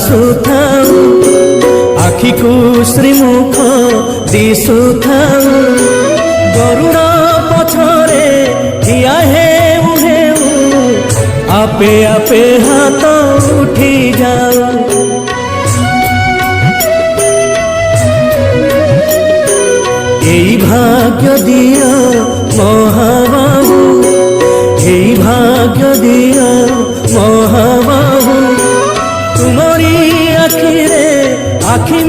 ଆସୁଥାଉ ଆଖିକୁ ଶ୍ରୀମୁଖ ଦିଶୁଥାଉ ଗରୁଡ଼ ପଛରେ ଠିଆ ହେଉ ହେଉ ଆପେ ଆପେ ହାତ ଉଠି ଯାଉ। এই ভাগ্য দিও মহাবাহু, এই ভাগ্য দিও মহাবাহু, তুমরি আখিরে আখি